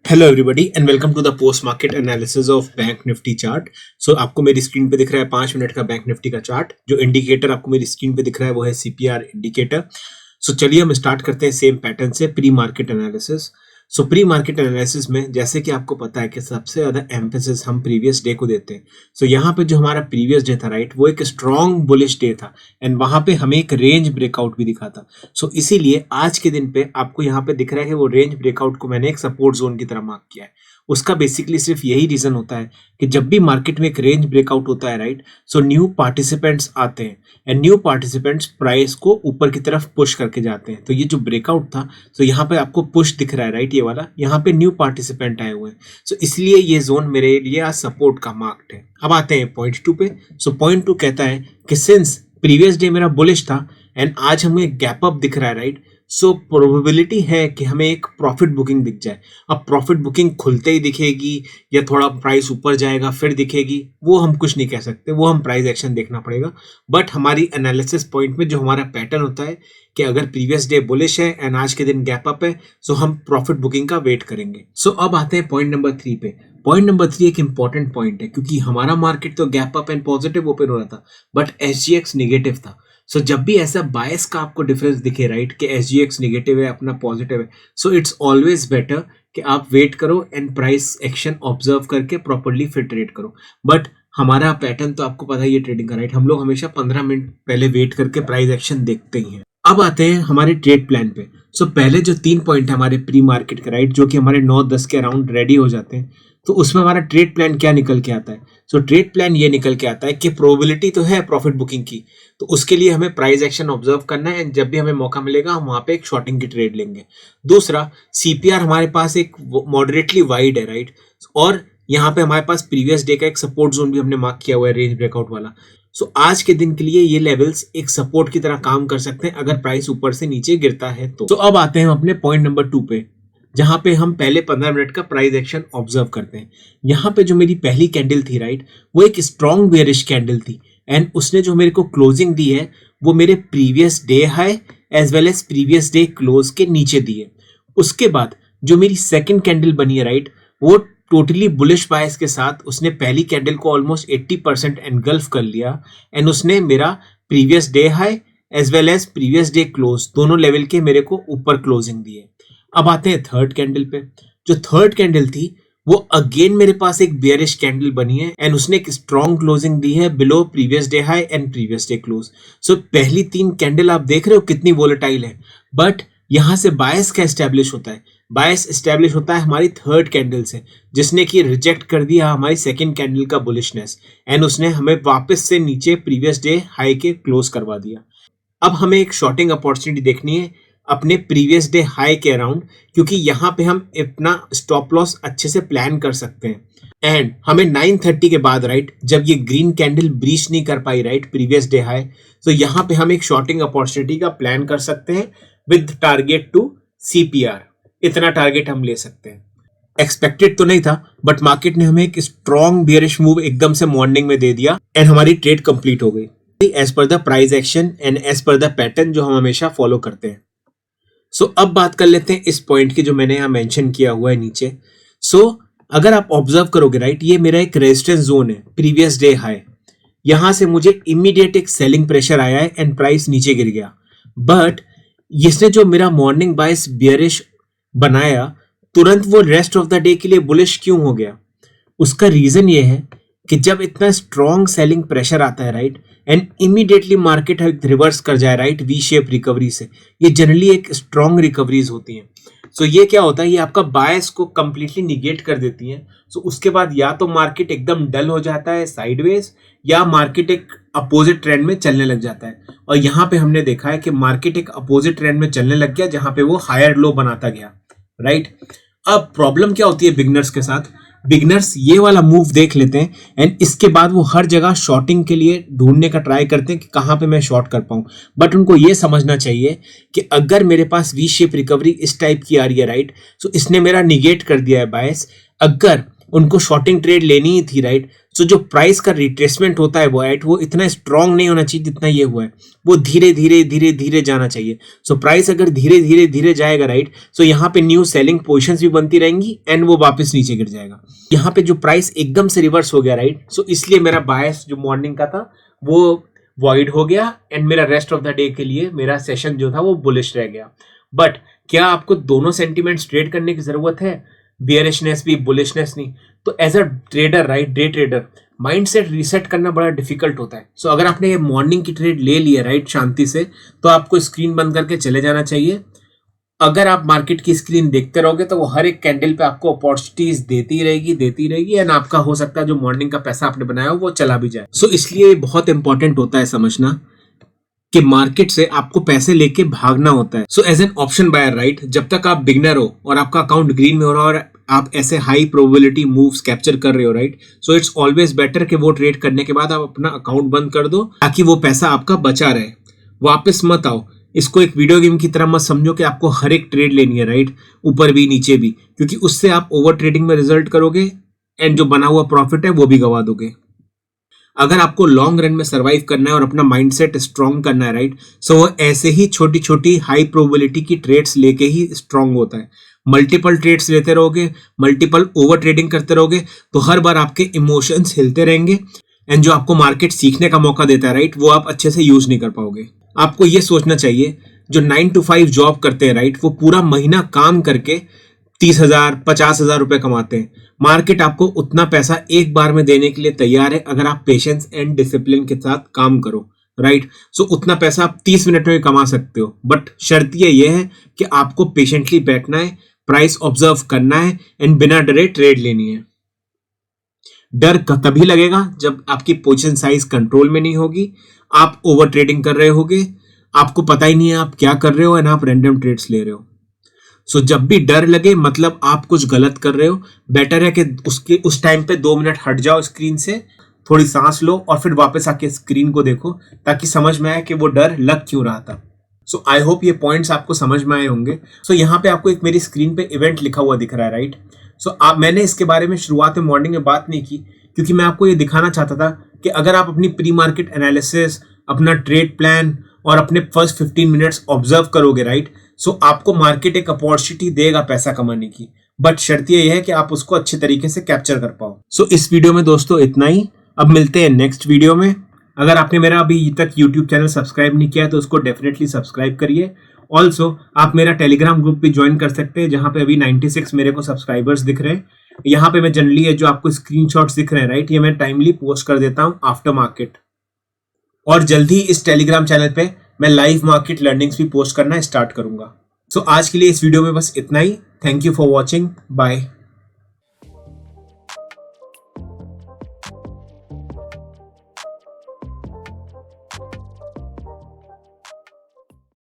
Hello everybody and welcome to the post market analysis of Bank Nifty chart. So आपको मेरी screen पे दिख रहा है 5 मिनट का बैंक निफ्टी का चार्ट। जो इंडिकेटर आपको मेरी स्क्रीन पे दिख रहा है वो है सीपीआर इंडिकेटर। सो चलिए हम स्टार्ट करते हैं सेम पैटर्न से प्री मार्केट एनालिसिस। सो प्री मार्केट एनालिसिस में जैसे कि आपको पता है कि सबसे ज्यादा एम्फेसिस हम प्रीवियस डे को देते हैं। सो यहाँ पे जो हमारा प्रीवियस डे था राइट, वो एक स्ट्रॉन्ग बुलिश डे था एंड वहां पे हमें एक रेंज ब्रेकआउट भी दिखा था। सो इसीलिए आज के दिन पे आपको यहाँ पे दिख रहा है कि वो रेंज ब्रेकआउट को मैंने एक सपोर्ट जोन की तरह मार्क किया है। उसका बेसिकली सिर्फ यही रीजन होता है कि जब भी मार्केट में एक रेंज ब्रेकआउट होता है राइट, सो न्यू पार्टिसिपेंट्स आते हैं एंड न्यू पार्टिसिपेंट्स प्राइस को ऊपर की तरफ पुश करके जाते हैं। तो ये जो ब्रेकआउट था, तो यहाँ पे आपको पुश दिख रहा है राइट, ये वाला यहाँ पे न्यू पार्टिसिपेंट आए हुए हैं। सो इसलिए ये जोन मेरे लिए आज सपोर्ट का मार्क्ड है। अब आते हैं पॉइंट 2 पे। सो पॉइंट 2 कहता है कि सिंस प्रीवियस डे मेरा बुलिश था एंड आज हमें गैप अप दिख रहा है राइट, सो प्रोबेबिलिटी है कि हमें एक प्रॉफिट बुकिंग दिख जाए। अब प्रॉफिट बुकिंग खुलते ही दिखेगी या थोड़ा प्राइस ऊपर जाएगा फिर दिखेगी, वो हम कुछ नहीं कह सकते, वो हम प्राइस एक्शन देखना पड़ेगा। बट हमारी एनालिसिस पॉइंट में जो हमारा पैटर्न होता है कि अगर प्रीवियस डे बुलिश है एंड आज के दिन गैप अप है, सो हम प्रॉफिट बुकिंग का वेट करेंगे। सो अब आते हैं पॉइंट नंबर 3 पे। पॉइंट नंबर 3 एक इंपॉर्टेंट पॉइंट है क्योंकि हमारा मार्केट तो gap up and positive open हो रहा था बट एसजीएक्स नेगेटिव था। सो जब भी ऐसा बायस का आपको डिफरेंस दिखे राइट कि एसजीएक्स नेगेटिव है अपना पॉजिटिव है, सो इट्स ऑलवेज बेटर कि आप वेट करो एंड प्राइस एक्शन ऑब्जर्व करके प्रॉपर्ली फिर ट्रेड करो। बट हमारा पैटर्न तो आपको पता ही है ट्रेडिंग का राइट, हम लोग हमेशा 15 मिनट पहले वेट करके प्राइस एक्शन देखते ही हैं। अब आते हैं हमारे ट्रेड प्लान पे। सो पहले जो 3 पॉइंट है हमारे प्री मार्केट के राइट, जो कि हमारे 9-10 के अराउंड रेडी हो जाते हैं, तो उसमें हमारा ट्रेड प्लान क्या निकल के आता है। सो ट्रेड प्लान ये निकल के आता है कि प्रोबेबिलिटी तो है प्रॉफिट बुकिंग की, तो उसके लिए हमें प्राइस एक्शन ऑब्जर्व करना है एंड जब भी हमें मौका मिलेगा हम वहां पे एक शॉर्टिंग की ट्रेड लेंगे। दूसरा, सीपीआर हमारे पास एक मॉडरेटली वाइड है राइट, और यहाँ पे हमारे पास प्रीवियस डे का एक सपोर्ट जोन भी हमने मार्क किया हुआ है रेंज ब्रेकआउट वाला। सो आज के दिन के लिए ये लेवल्स एक सपोर्ट की तरह काम कर सकते हैं अगर प्राइस ऊपर से नीचे गिरता है तो। अब आते हैं हम अपने पॉइंट नंबर 2 पे, जहां पे हम पहले 15 मिनट का प्राइस एक्शन ऑब्जर्व करते हैं। यहाँ पे जो मेरी पहली कैंडल थी राइट, वो एक स्ट्रॉन्ग बेयरिश कैंडल थी एंड उसने जो मेरे को क्लोजिंग दी है वो मेरे previous day high as well as previous day close के नीचे दी है। उसके बाद जो मेरी सेकंड कैंडल बनी है राइट, वो टोटली बुलिश बायस के साथ उसने पहली कैंडल को ऑलमोस्ट 80% एनगल्फ कर लिया एंड उसने मेरा previous day high as well as previous day close दोनों लेवल के मेरे को ऊपर क्लोजिंग दी है। अब आते हैं थर्ड कैंडल पे। जो थर्ड कैंडल थी वो अगेन मेरे पास एक बेयरिश कैंडल बनी है एंड उसने एक स्ट्रॉन्ग क्लोजिंग दी है below previous day high and previous day close. So पहली 3 कैंडल आप देख रहे हो कितनी वोलेटाइल है, बट यहां से बायस का एस्टेब्लिश होता है। बायस एस्टेब्लिश होता है हमारी थर्ड कैंडल से, जिसने कि रिजेक्ट कर दिया हमारी सेकंड कैंडल का बुलिशनेस एंड उसने हमें वापस से नीचे प्रीवियस डे हाई के क्लोज करवा दिया। अब हमें एक शॉर्टिंग अपॉर्चुनिटी देखनी है अपने प्रीवियस डे हाई के अराउंड, क्योंकि यहाँ पे हम अपना स्टॉप लॉस अच्छे से प्लान कर सकते हैं एंड हमें 9:30 के बाद राइट, जब ये ग्रीन कैंडल ब्रीच नहीं कर पाई राइट प्रीवियस डे हाई, तो यहाँ पे हम एक शॉर्टिंग अपॉर्चुनिटी का प्लान कर सकते हैं विद टारगेट टू सीपीआर। इतना टारगेट हम ले सकते हैं। एक्सपेक्टेड तो नहीं था बट मार्केट ने हमें एक स्ट्रॉन्ग बियरिश मूव एकदम से मॉर्निंग में दे दिया एंड हमारी ट्रेड कंप्लीट हो गई as per the price action and as per the pattern जो हम हमेशा फॉलो करते हैं। सो अब बात कर लेते हैं इस पॉइंट की जो मैंने यहाँ मेंशन किया हुआ है नीचे। सो अगर आप ऑब्जर्व करोगे राइट, ये मेरा एक रेजिस्टेंस जोन है प्रीवियस डे हाई, यहां से मुझे इमीडिएट एक सेलिंग प्रेशर आया है एंड प्राइस नीचे गिर गया। बट इसने जो मेरा मॉर्निंग बायस बियरिश बनाया, तुरंत वो रेस्ट ऑफ द डे के लिए बुलिश क्यों हो गया? उसका रीजन ये है कि जब इतना स्ट्रॉन्ग सेलिंग प्रेशर आता है right and immediately market reverse कर जाए राइट वी शेप रिकवरी से, ये जनरली एक स्ट्रॉन्ग रिकवरीज होती हैं। सो ये क्या होता है, ये आपका बायस को कंप्लीटली निगेट कर देती है। सो उसके बाद या तो मार्केट एकदम डल हो जाता है साइडवेज, या मार्केट एक अपोजिट ट्रेंड में चलने लग जाता है। और यहाँ पे हमने देखा है कि मार्केट एक अपोजिट ट्रेंड में चलने लग गया जहां पे वो हायर लो बनाता गया राइट। अब प्रॉब्लम क्या होती है बिगनर्स के साथ, बिगनर्स ये वाला मूव देख लेते हैं एंड इसके बाद वो हर जगह शॉर्टिंग के लिए ढूंढने का ट्राई करते हैं कि कहाँ पे मैं शॉर्ट कर पाऊं। बट उनको ये समझना चाहिए कि अगर मेरे पास वी शेप रिकवरी इस टाइप की आ रही है राइट, सो इसने मेरा निगेट कर दिया है बायस। अगर उनको शॉर्टिंग ट्रेड लेनी ही थी राइट, सो जो प्राइस का रिट्रेसमेंट होता है वो इतना स्ट्रांग नहीं होना चाहिए जितना ये हुआ है, वो धीरे धीरे धीरे धीरे जाना चाहिए। सो प्राइस अगर धीरे धीरे धीरे जाएगा राइट, सो यहाँ पे न्यू सेलिंग पोजीशंस भी बनती रहेंगी एंड वो वापस नीचे गिर जाएगा। यहाँ पे जो प्राइस एकदम से रिवर्स हो गया राइट, सो इसलिए मेरा बायस जो मॉर्निंग का था वो वॉइड हो गया एंड मेरा रेस्ट ऑफ द डे के लिए मेरा सेशन जो था वो बुलिश रह गया। बट क्या आपको दोनों सेंटिमेंट्स ट्रेड करने की जरूरत है, बियरिशनेस भी बुलिशनेस नहीं? तो as a trader right, day trader, mindset reset करना बड़ा डिफिकल्ट होता है। सो अगर आपने ये मॉर्निंग की ट्रेड ले लिया राइट शांति से, तो आपको स्क्रीन बंद करके चले जाना चाहिए। अगर आप मार्केट की स्क्रीन देखते रहोगे तो वो हर एक कैंडल पे आपको अपॉर्चुनिटीज देती रहेगी एंड आपका हो सकता है जो मॉर्निंग का पैसा आपने बनाया हो वो चला भी जाए। सो इसलिए बहुत इंपॉर्टेंट होता है समझना कि मार्केट से आपको पैसे लेके भागना होता है। So as an option buyer right, जब तक आप बिगनर हो और आपका अकाउंट ग्रीन में हो रहा है और आप ऐसे हाई प्रोबेबिलिटी मूव्स कैप्चर कर रहे हो right, so it's always better कि वो ट्रेड करने के बाद आप अपना अकाउंट बंद कर दो ताकि वो पैसा आपका बचा रहे, वापस मत आओ। इसको एक वीडियो गेम की तरह मत समझो कि आपको हर एक ट्रेड लेनी है राइट, ऊपर भी नीचे भी, क्योंकि उससे आप ओवर ट्रेडिंग में रिजल्ट करोगे एंड जो बना हुआ प्रॉफिट है वो भी गवा दोगे। अगर आपको लॉन्ग रन में सर्वाइव करना है और अपना माइंडसेट स्ट्रांग करना है राइट, सो वो ऐसे ही छोटी छोटी हाई प्रोबेबिलिटी की ट्रेड्स लेके ही स्ट्रांग होता है। मल्टीपल ट्रेड्स लेते रहोगे, मल्टीपल ओवर ट्रेडिंग करते रहोगे, तो हर बार आपके इमोशंस हिलते रहेंगे एंड जो आपको मार्केट सीखने का मौका देता है राइट, वो आप अच्छे से यूज नहीं कर पाओगे। आपको ये सोचना चाहिए जो 9 to 5 जॉब करते हैं राइट, वो पूरा महीना काम करके 30,000 50,000 रुपए कमाते हैं। मार्केट आपको उतना पैसा एक बार में देने के लिए तैयार है अगर आप पेशेंस एंड डिसिप्लिन के साथ काम करो राइट। सो उतना पैसा आप 30 मिनट में कमा सकते हो, बट शर्त ये है कि आपको पेशेंटली बैठना है, प्राइस ऑब्जर्व करना है एंड बिना डरे ट्रेड लेनी है। डर तभी लगेगा जब आपकी पोजीशन साइज कंट्रोल में नहीं होगी, आप ओवर ट्रेडिंग कर रहे होगे, आपको पता ही नहीं है आप क्या कर रहे हो एंड आप रैंडम ट्रेड्स ले रहे हो। सो जब भी डर लगे मतलब आप कुछ गलत कर रहे हो, बेटर है कि उस टाइम पे 2 मिनट हट जाओ स्क्रीन से, थोड़ी सांस लो और फिर वापस आके स्क्रीन को देखो ताकि समझ में आए कि वो डर लग क्यों रहा था। सो आई होप ये पॉइंट्स आपको समझ में आए होंगे। सो यहाँ पे आपको एक मेरी स्क्रीन पे इवेंट लिखा हुआ दिख रहा है राइट। सो मैंने इसके बारे में शुरुआत में मॉर्निंग में बात नहीं की क्योंकि मैं आपको ये दिखाना चाहता था कि अगर आप अपनी प्री मार्केट एनालिसिस, अपना ट्रेड प्लान और अपने फर्स्ट 15 मिनट्स ऑब्जर्व करोगे राइट, सो आपको मार्केट एक अपॉर्चुनिटी देगा पैसा कमाने की, बट शर्त ये है कि आप उसको अच्छे तरीके से कैप्चर कर पाओ। सो इस वीडियो में दोस्तों इतना ही, अब मिलते हैं नेक्स्ट वीडियो में। अगर आपने मेरा अभी तक यूट्यूब चैनल सब्सक्राइब नहीं किया तो उसको डेफिनेटली सब्सक्राइब करिए। ऑल्सो आप मेरा टेलीग्राम ग्रुप भी ज्वाइन कर सकते हैं जहां पे अभी 96 मेरे को सब्सक्राइबर्स दिख रहे हैं। यहाँ पे मैं जनरली ये जो आपको स्क्रीनशॉट्स दिख रहे हैं राइट, ये मैं टाइमली पोस्ट कर देता हूँ आफ्टर मार्केट, और जल्दी इस टेलीग्राम चैनल पे मैं लाइव मार्केट लर्निंग्स भी पोस्ट करना स्टार्ट करूंगा। सो आज के लिए इस वीडियो में बस इतना ही। Thank you for watching, bye.